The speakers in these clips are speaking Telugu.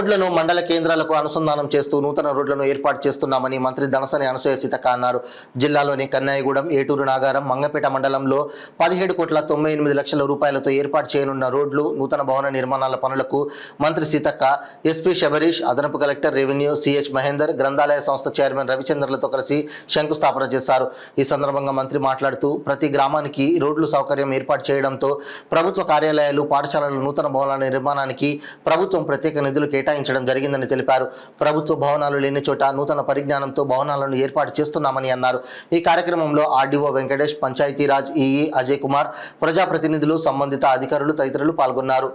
రోడ్లను మండల కేంద్రాలకు అనుసంధానం చేస్తూ నూతన రోడ్లను ఏర్పాటు చేస్తున్నామని మంత్రి దనసరి అనసూయ సీతక్క అన్నారు. జిల్లాలోని కన్నాయిగూడెం, ఏటూరు నాగారం, మంగపేట మండలంలో 17,98,00,000 రూపాయలతో ఏర్పాటు చేయనున్న రోడ్లు, నూతన భవన నిర్మాణాల పనులకు మంత్రి సీతక్క, ఎస్పీ శబరీష్, అదనపు కలెక్టర్ రెవెన్యూ సిహెచ్ మహేందర్, గ్రంథాలయ సంస్థ చైర్మన్ రవిచంద్రలతో కలిసి శంకుస్థాపన చేశారు. ఈ సందర్భంగా మంత్రి మాట్లాడుతూ ప్రతి గ్రామానికి రోడ్లు సౌకర్యం ఏర్పాటు చేయడంతో ప్రభుత్వ కార్యాలయాలు, పాఠశాలల నూతన భవనాల నిర్మాణానికి ప్రభుత్వం ప్రత్యేక నిధులు కేటాయించడం జరిగిందని తెలిపారు. ప్రభుత్వ భవనాలు లేని చోట నూతన పరిజ్ఞానంతో భవనాలను ఏర్పాటు చేస్తున్నామని అన్నారు. ఈ కార్యక్రమంలో ఆర్డీఓ వెంకటేష్, పంచాయతీరాజ్ ఈఈ అజయ్ కుమార్, ప్రజాప్రతినిధులు, సంబంధిత అధికారులు తదితరులు పాల్గొన్నారు.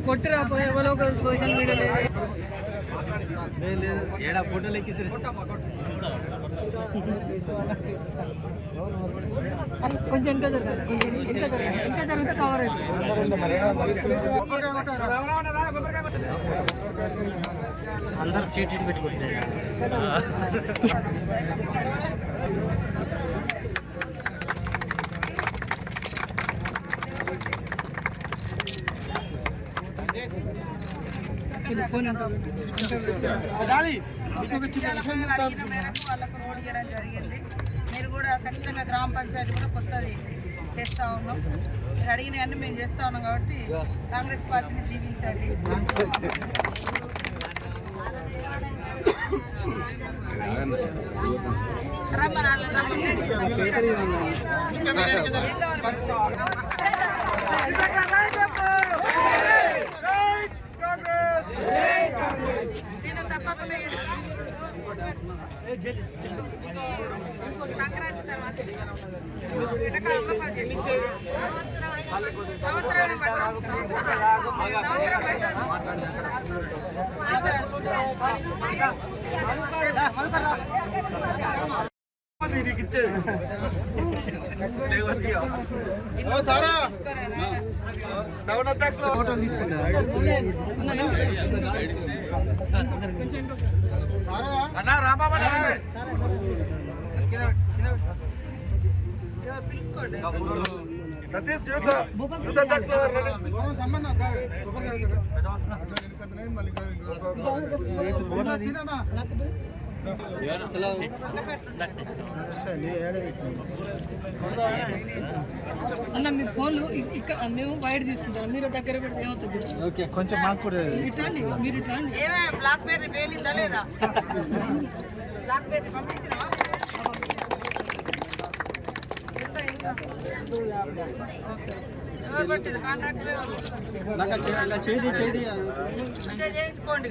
కొట్టిరా ఎవరో సోషల్ మీడియాలో ఫోటోలు ఎక్కించారు. కొంచెం ఇంకా జరగాలి, ఇంకా జరిగితే కవర్ అవుతుంది. అందరు సీట్ పెట్టుకుంటున్నారు. వాళ్ళకు రోడ్ ఇవ్వడం జరిగింది. మీరు కూడా ఖచ్చితంగా గ్రామ పంచాయతీ కూడా కొత్తది చేస్తూ ఉన్నాం. మీరు అడిగినవన్నీ మేము చేస్తూ ఉన్నాం కాబట్టి కాంగ్రెస్ పార్టీని దీవించండి. నేను తప్పకుండా సంక్రాంతి తర్వాత ఎండాకాలంలో పనిచేస్తాను. సంవత్సరం సతీష్ అన్న మీ ఫోన్లు ఇక్కడ మేము వైడ్ తీసుకుంటాం, మీరు దగ్గర పెడితే ఏమవుతుంది? కొంచెం మాకు కూడా మీరు బ్లాక్ బెర్రీ పేలిందా లేదా? బ్లాక్ బెర్రీ పంపించినా చేయించుకోండి.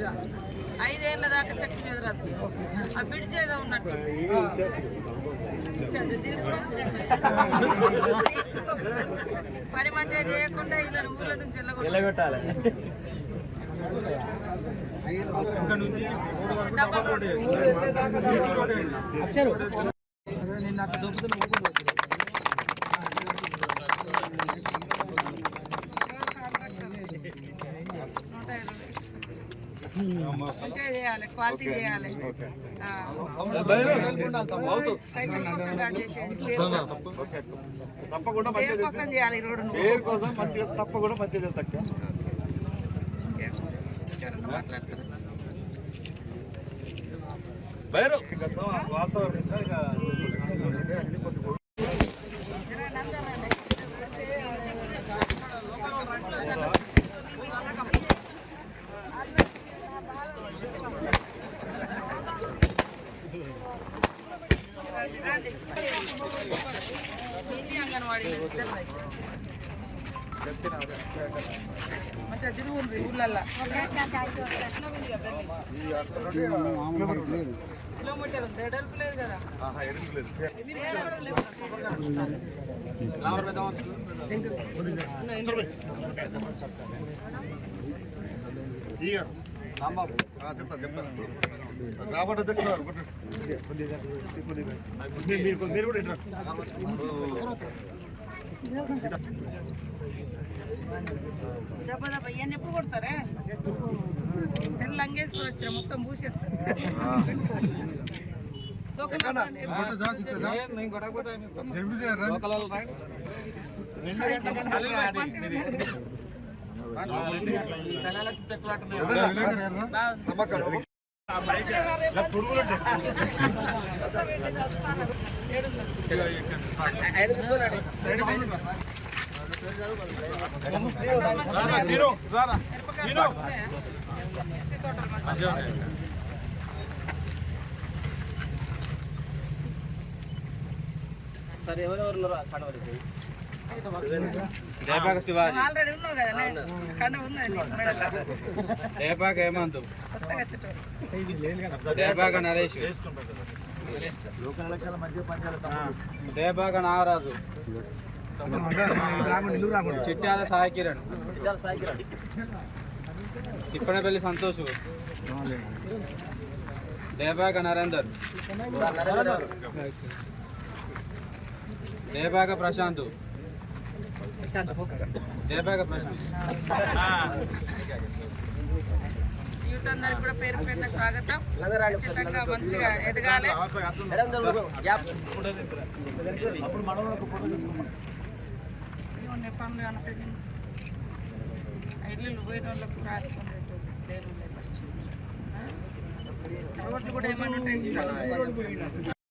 5 ఏళ్ళ దాకా చెక్ చేయరాదు. ఆ బిడ్జ్ ఏదో ఉన్నట్టు పని మంచిగా చేయకుండా ఇలా ఊర్ల నుంచి వెళ్ళగొట్టాలి. మంచిగా చేయాలి, క్వాలిటీ చేయాలి. తప్పకుండా కోసం చేయాలి. రోడ్డు పేరు కోసం మంచిగా తప్పకుండా మంచిగా తక్కువ అంగన్వాడీ మంచిగా తిరుగుంది ఊళ్ళల్లో. కిలోమీటర్ ఉంది, ఎడల్పు లేదు కదా. మీరు కూడా దెబ్బ దెబ్బ ఇవన్నీ ఎప్పుడు కొడతారే తెల్ల లంగేసుకొని వచ్చా మొత్తం పూసేస్తారు సరే ఎవరెవరు కడవలేదు ఆల్రెడీ ఉన్నావు కదా కండ ఉన్నది దేపాక హేమంత్, కొత్తగా వచ్చేటోడు దేపాక నరేష్, దేపాక నాగరాజు, చిట్యాల సాయి కిరణ్, తిప్పనపల్లి సంతోష్, దేపాక నరేందర్, దేపాక ప్రశాంత్, దేపాక ప్రశాంత్. యూత్ అందరికి కూడా పేరు పేరున స్వాగతం. ఖచ్చితంగా మంచిగా ఎదగాలి. ఇవన్నీ పనులు కనిపించింది ఇల్లు పోయిన వాళ్ళకు రాసుకునేట్టు లేను రోడ్లు కూడా ఏమన్నా ఉంటాయి